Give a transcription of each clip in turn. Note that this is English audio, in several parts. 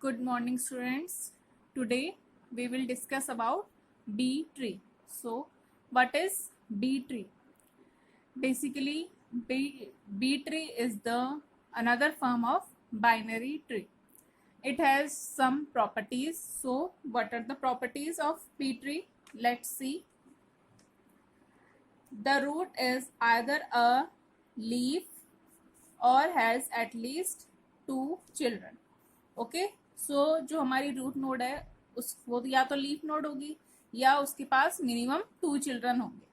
Good morning, students. Today we will discuss about B tree. So, what is B tree? Basically, B tree is the another form of binary tree. It has some properties. So, what are the properties of B tree? Let's see. The root is either a leaf or has at least 2 children. Okay so जो हमारी root node है उस वो या तो leaf node होगी या उसके पास मिनिमम 2 चिल्ड्रन होंगे.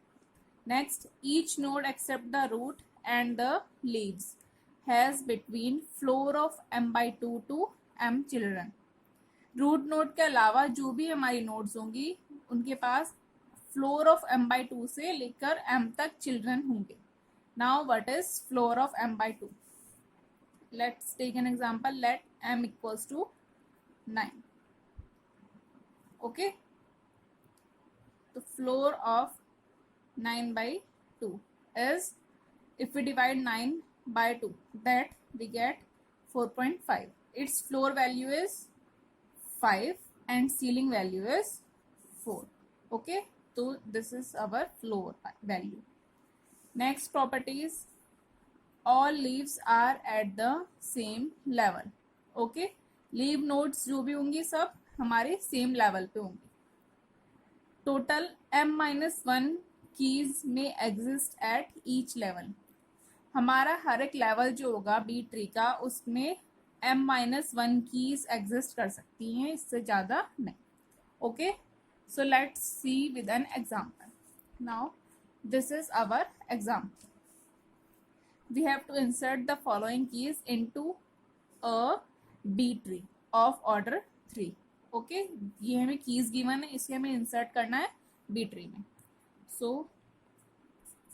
Next, each node except the root and the leaves has between floor of m/2 to m children. Root node के अलावा जो भी हमारी नोड्स होंगी उनके पास फ्लोर ऑफ m/2 से लेकर m तक चिल्ड्रन होंगे. Now what is floor of m/2? Let's take an example. Let m equals to 9. Okay, the floor of 9/2 is, if we divide 9 by 2, that we get 4.5. Its floor value is 5 and ceiling value is 4. Okay, so this is our floor value. Next property is all leaves are at the same level. Okay, leaf nodes जो भी होंगी सब हमारे same level पे होंगी. Total m-1 keys में exist at each level. हमारा हर एक लेवल जो होगा बी ट्री का उसमें m-1 कीज एग्जिस्ट कर सकती हैं, इससे ज़्यादा नहीं. Okay, so let's see with an example. Now this is our example. We have to insert the following keys into a B tree of order 3. Okay, ये हमें keys given है, इसे हमें insert करना है B tree में. So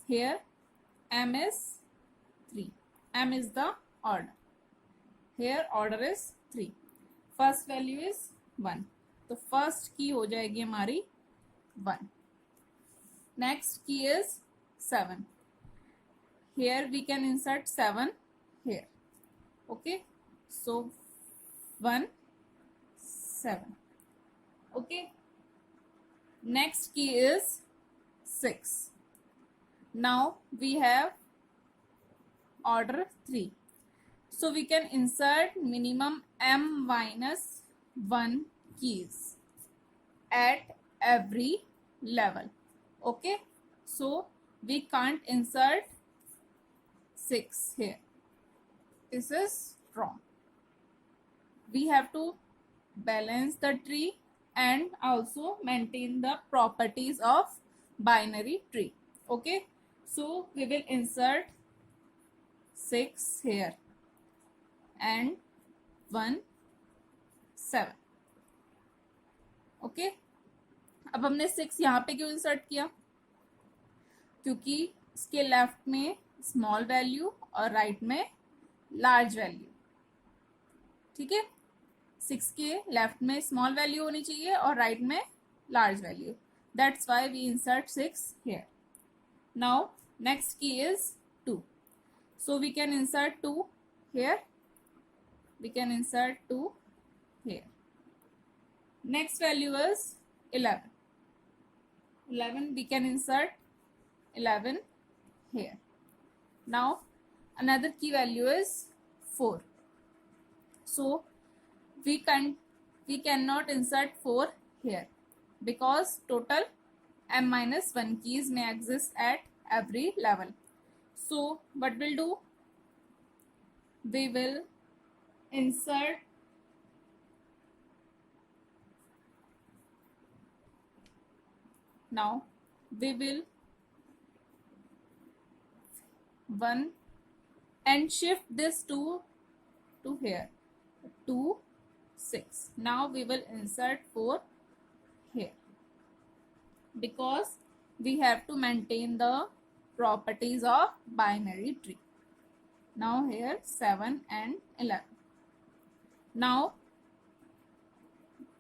here m is 3. M is the order. Here order is 3. First value is 1. तो first key हो जाएगी हमारी 1. Next key is 7. Here we can insert 7 here. Okay, so 1 7. Okay, next key is 6. Now we have order 3, so we can insert minimum m-1 keys at every level. Okay, so we can't insert 6 here. This is wrong. We have to balance the tree and also maintain the properties of binary tree. Okay, so we will insert 6 here and 1 7. Okay, अब हमने 6 यहाँ पे क्यों insert किया? क्योंकि इसके left में small value और राइट में लार्ज वैल्यू. ठीक है, 6 के लेफ्ट में स्मॉल वैल्यू होनी चाहिए और राइट में large value. That's why we insert 6 here. Now next key is 2, so we can insert 2 here. We can insert 2 here. Next value is 11. We can insert 11 here. Now another key value is 4. So we cannot insert 4 here because total m-1 keys may exist at every level. So what we'll do, we will insert now we will 1 and shift this to here 2 6. Now we will insert 4 here because we have to maintain the properties of binary tree. Now here 7 and 11. Now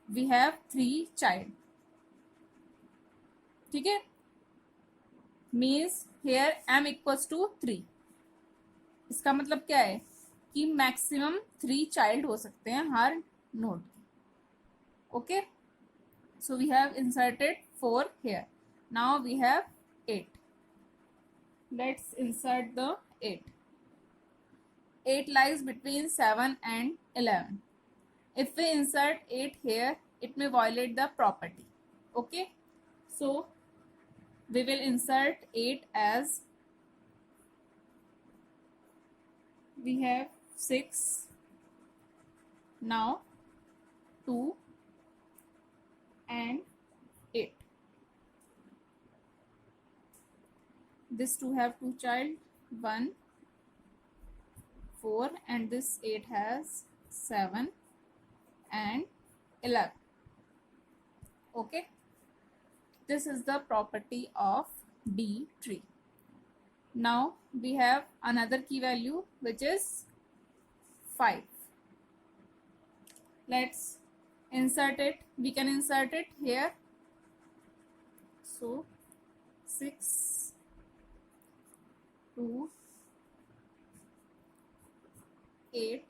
we have 3 child. ठीक है, means here m equals to 3. इसका मतलब क्या है कि maximum 3 child हो सकते हैं हर node. Okay, so we have inserted 4 here. Now we have 8. Let's insert the 8. 8 lies between 7 and 11. If we insert 8 here, it may violate the property. Okay, so we will insert 8 as we have 6, now 2 and 8. This 2 have 2 child, 1, 4, and this 8 has 7 and 11. Okay, this is the property of D tree. Now we have another key value which is 5. Let's insert it. We can insert it here. So 6, 2, 8,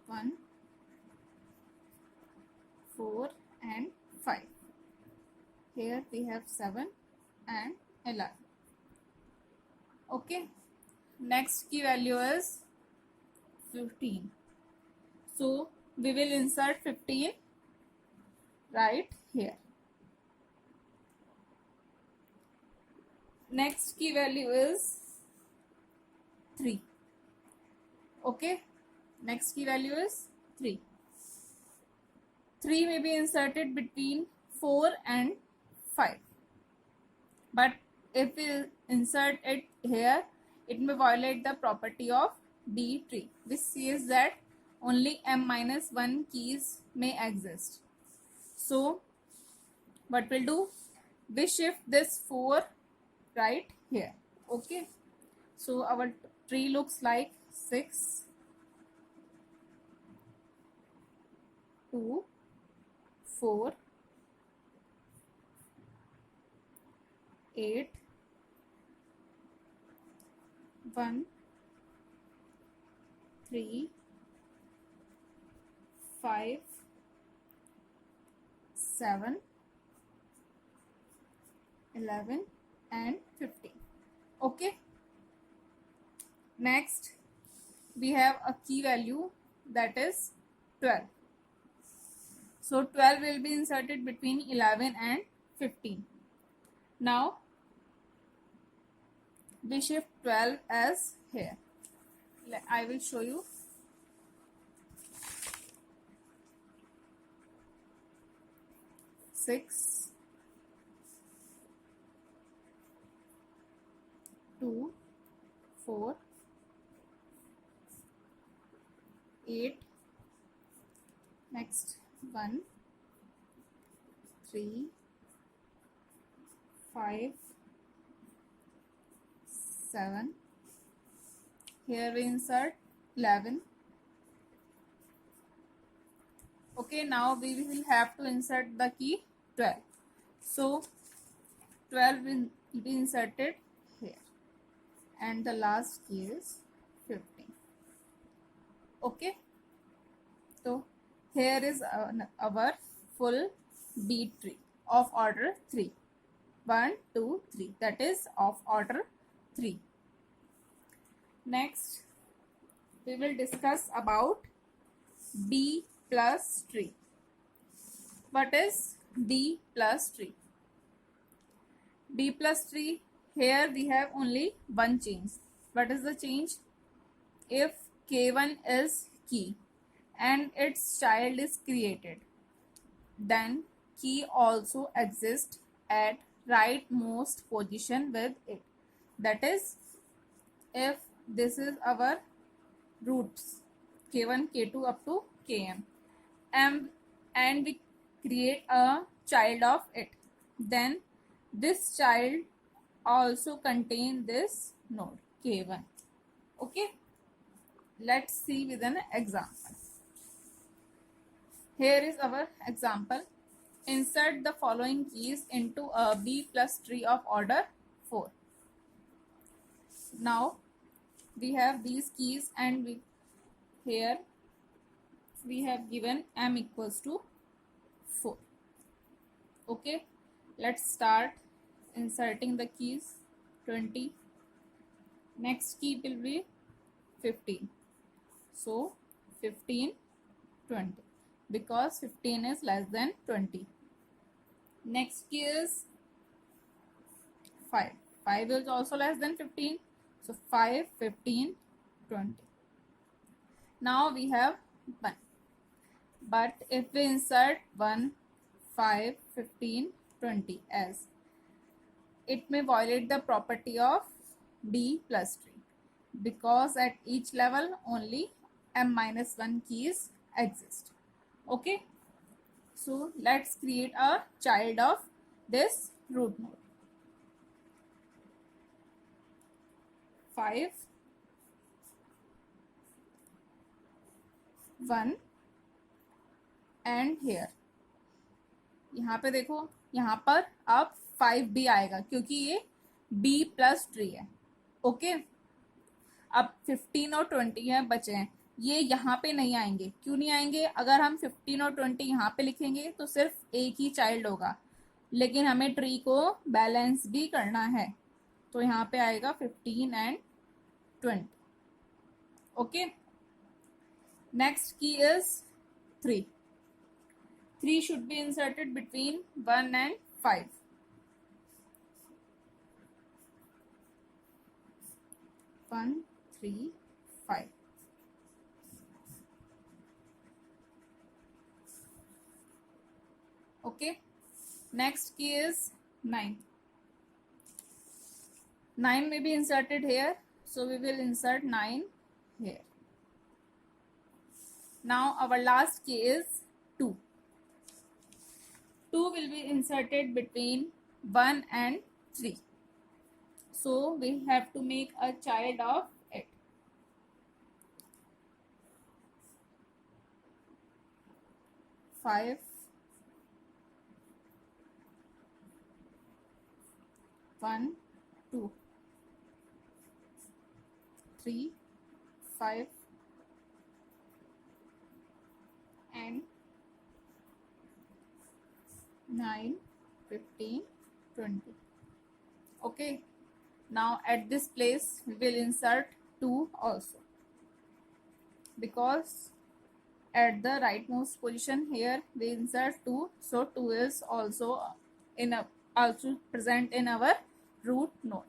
1, 4 and 5. Here we have 7 and 11. Okay, next key value is 15. So we will insert 15 right here. Next key value is 3. Okay, next key value is 3. 3 may be inserted between 4 and 5. But if we insert it here, it may violate the property of D tree, which says that only m-1 keys may exist. So what we'll do, we shift this 4 right here. Okay, so our tree looks like 6, 2, 4, 8, 1, 3, 5, 7, 11 and 15. Okay, next we have a key value that is 12. So 12 will be inserted between 11 and 15. Now we shift 12 as here. I will show you. Six, 2, 4, 8, next 1, 3, 5, 7. Here we insert 11. Okay, now we will have to insert the key 12. So 12 will be inserted here, and the last key is 15. Okay, so here is our full D tree of order 3. 1, 2, 3. That is of order 3. Next, we will discuss about D plus tree. What is D plus tree? D plus tree, here we have only one change. What is the change? If K1 is key and its child is created, then key also exists at rightmost position with it. That is, if this is our roots K1, K2 up to Km, and we create a child of it, then this child also contain this node K1. Okay, let's see with an example. Here is our example. Insert the following keys into a B plus tree of order 4. Now we have these keys, and here we have given m equals to 4. Okay, let's start inserting the keys. 20, next key will be 15, so 15, 20, because 15 is less than 20. Next key is 5. 5 is also less than 15, so 5, 15, 20. Now we have 1, but if we insert 1, 5, 15, 20 as, it may violate the property of D plus tree, because at each level only m minus 1 keys exist. Okay, so let's create a child of this root node. 5, 1 and hair, यहाँ पे देखो, यहाँ पर अब 5 भी आएगा क्योंकि ये B प्लस ट्री है. ओके, अब 15 और 20 है बचे हैं, ये यहाँ पे नहीं आएंगे. क्यों नहीं आएंगे? अगर हम 15 और 20 यहाँ पे लिखेंगे तो सिर्फ एक ही चाइल्ड होगा, लेकिन हमें ट्री को बैलेंस भी करना है, तो यहाँ पे आएगा 15 and 20. Okay, next key is 3. 3 should be inserted between 1 and 5. 1, 3, 5. Okay, next key is 9. 9 may be inserted here, so we will insert 9 here. Now our last key is 2. 2 will be inserted between 1 and 3. So we have to make a child of it. 5, 1, 2, 3, 5 and 9, 15, 20. Okay, now at this place we will insert 2 also, because at the rightmost position here we insert 2, so 2 is also present in our root node.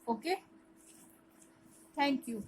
Okay, thank you.